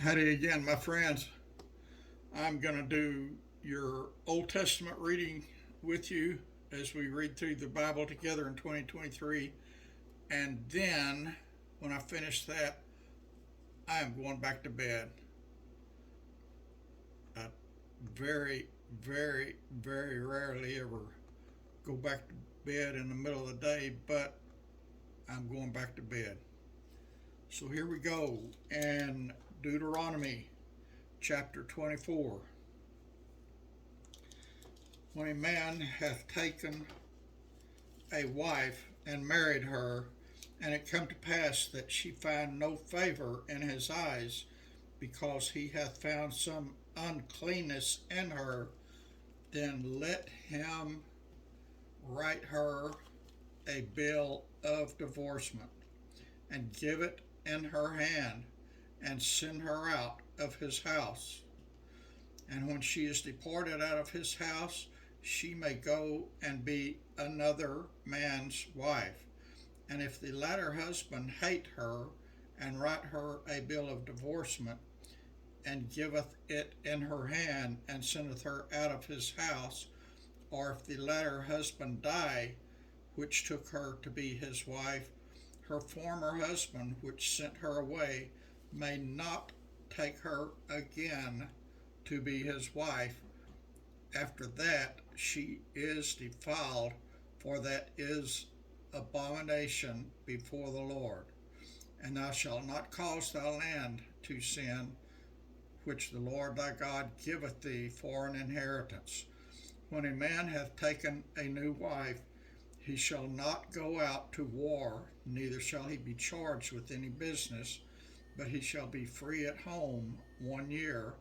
Howdy again, my friends. I'm going to do your Old Testament reading with you as we read through the Bible together in 2023. And then, when I finish that, I am going back to bed. I very, very rarely ever go back to bed in the middle of the day, but I'm going back to bed. So here we go. And Deuteronomy chapter 24. When a man hath taken a wife and married her, and it come to pass that she find no favor in his eyes, because he hath found some uncleanness in her, then let him write her a bill of divorcement, and give it in her hand, and send her out of his house. And when she is departed out of his house, she may go and be another man's wife. And if the latter husband hate her, and write her a bill of divorcement, and giveth it in her hand, and sendeth her out of his house, or if the latter husband die, which took her to be his wife, her former husband, which sent her away, may not take her again to be his wife. After that she is defiled, for that is abomination before the Lord. And thou shalt not cause thy land to sin, which the Lord thy God giveth thee for an inheritance. When a man hath taken a new wife, he shall not go out to war, neither shall he be charged with any business, but he shall be free at home 1 year,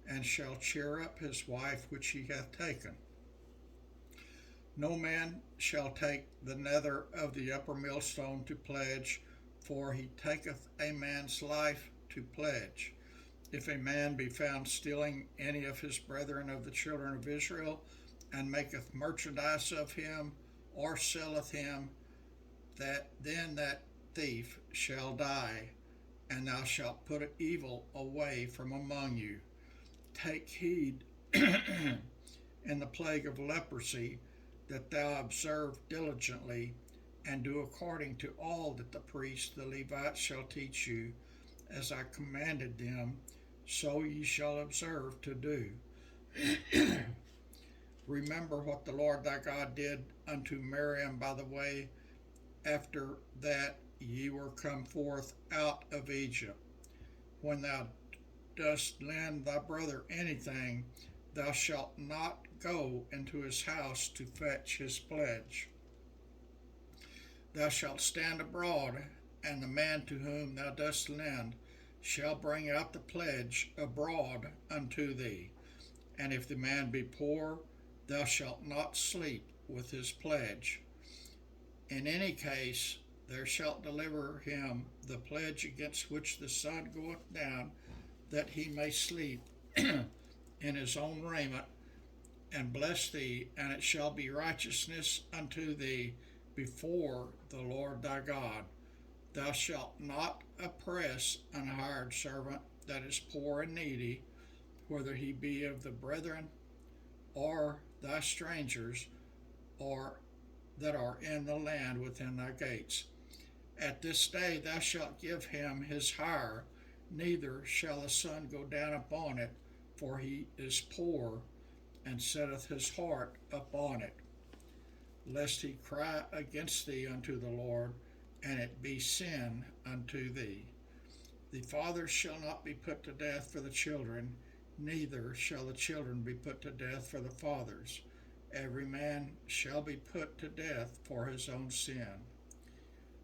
and shall cheer up his wife which he hath taken. No man shall take the nether of the upper millstone to pledge, for he taketh a man's life to pledge. If a man be found stealing any of his brethren of the children of Israel, and maketh merchandise of him, or selleth him, then that thief shall die, and thou shalt put evil away from among you. Take heed in the plague of leprosy, that thou observe diligently, and do according to all that the priests the Levites shall teach you, as I commanded them, so ye shall observe to do. Remember what the Lord thy God did unto Miriam by the way, after that ye were come forth out of Egypt. When thou dost lend thy brother anything, thou shalt not go into his house to fetch his pledge. Thou shalt stand abroad, and the man to whom thou dost lend shall bring out the pledge abroad unto thee. And if the man be poor, thou shalt not sleep with his pledge. In any case, there shalt deliver him the pledge against which the sun goeth down, that he may sleep in his own raiment, and bless thee, and it shall be righteousness unto thee before the Lord thy God. Thou shalt not oppress an hired servant that is poor and needy, whether he be of the brethren, or thy strangers, or that are in the land within thy gates. At this day thou shalt give him his hire, neither shall the sun go down upon it, for he is poor, and setteth his heart upon it, lest he cry against thee unto the Lord, and it be sin unto thee. The fathers shall not be put to death for the children, neither shall the children be put to death for the fathers. Every man shall be put to death for his own sin.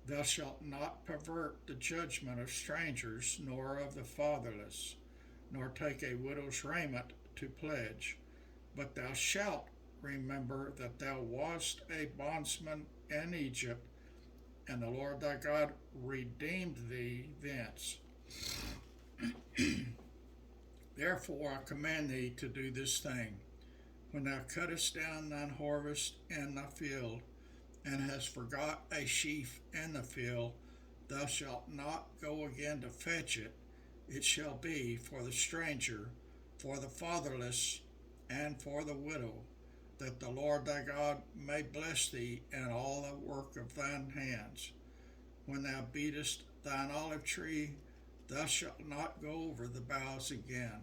Thou shalt not pervert the judgment of strangers, nor of the fatherless, nor take a widow's raiment to pledge. But thou shalt remember that thou wast a bondsman in Egypt, and the Lord thy God redeemed thee thence. Therefore I command thee to do this thing. When thou cuttest down thine harvest in the field, and hast forgot a sheaf in the field, thou shalt not go again to fetch it, it shall be for the stranger, for the fatherless, and for the widow, that the Lord thy God may bless thee in all the work of thine hands. When thou beatest thine olive tree, thou shalt not go over the boughs again.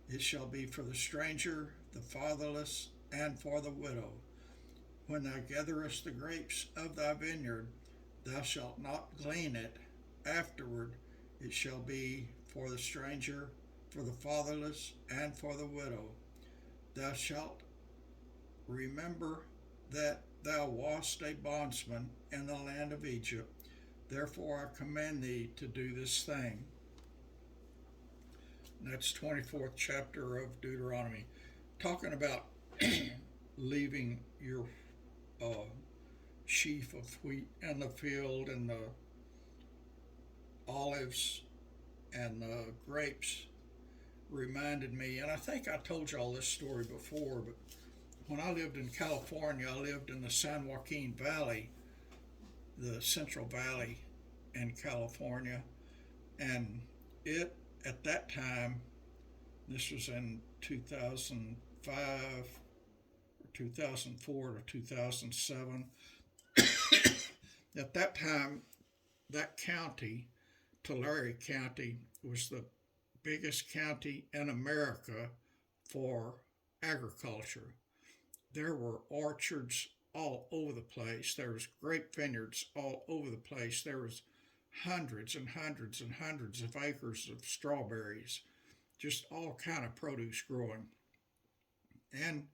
It shall be for the stranger, the fatherless, and for the widow. When thou gatherest the grapes of thy vineyard, thou shalt not glean it. Afterward it shall be for the stranger, for the fatherless, and for the widow. Thou shalt remember that thou wast a bondsman in the land of Egypt. Therefore I command thee to do this thing. And that's 24th chapter of Deuteronomy, talking about leaving your sheaf of wheat in the field and the olives and the grapes reminded me, and I think I told y'all this story before, but when I lived in California, I lived in the San Joaquin Valley, the Central Valley in California, and it at that time, this was in 2005 or 2004 to 2007. At that time, that county, Tulare County, was the biggest county in America for agriculture. There were orchards all over the place. There was grape vineyards all over the place. There was hundreds and hundreds and hundreds of acres of strawberries, just all kind of produce growing. And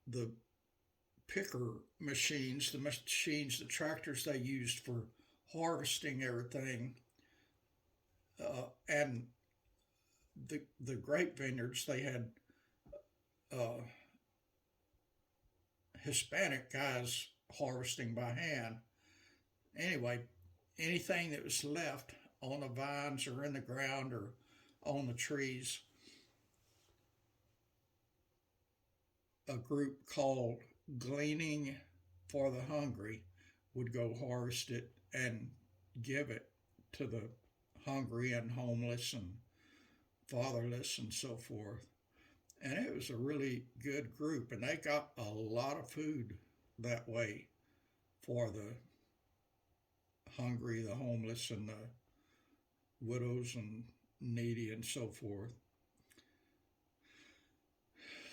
the picker machines, the tractors they used for harvesting everything, and the grape vineyards, they had uh, Hispanic guys harvesting by hand. Anyway, anything that was left on the vines or in the ground or on the trees, a group called Gleaning for the Hungry would go harvest it and give it to the hungry and homeless and fatherless and so forth. And it was a really good group, and they got a lot of food that way for the hungry, the homeless, and the widows and needy and so forth.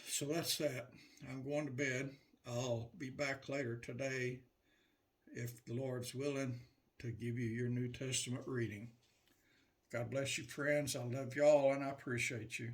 So that's that. I'm going to bed. I'll be back later today, if the Lord's willing, to give you your New Testament reading. God bless you, friends. I love y'all and I appreciate you.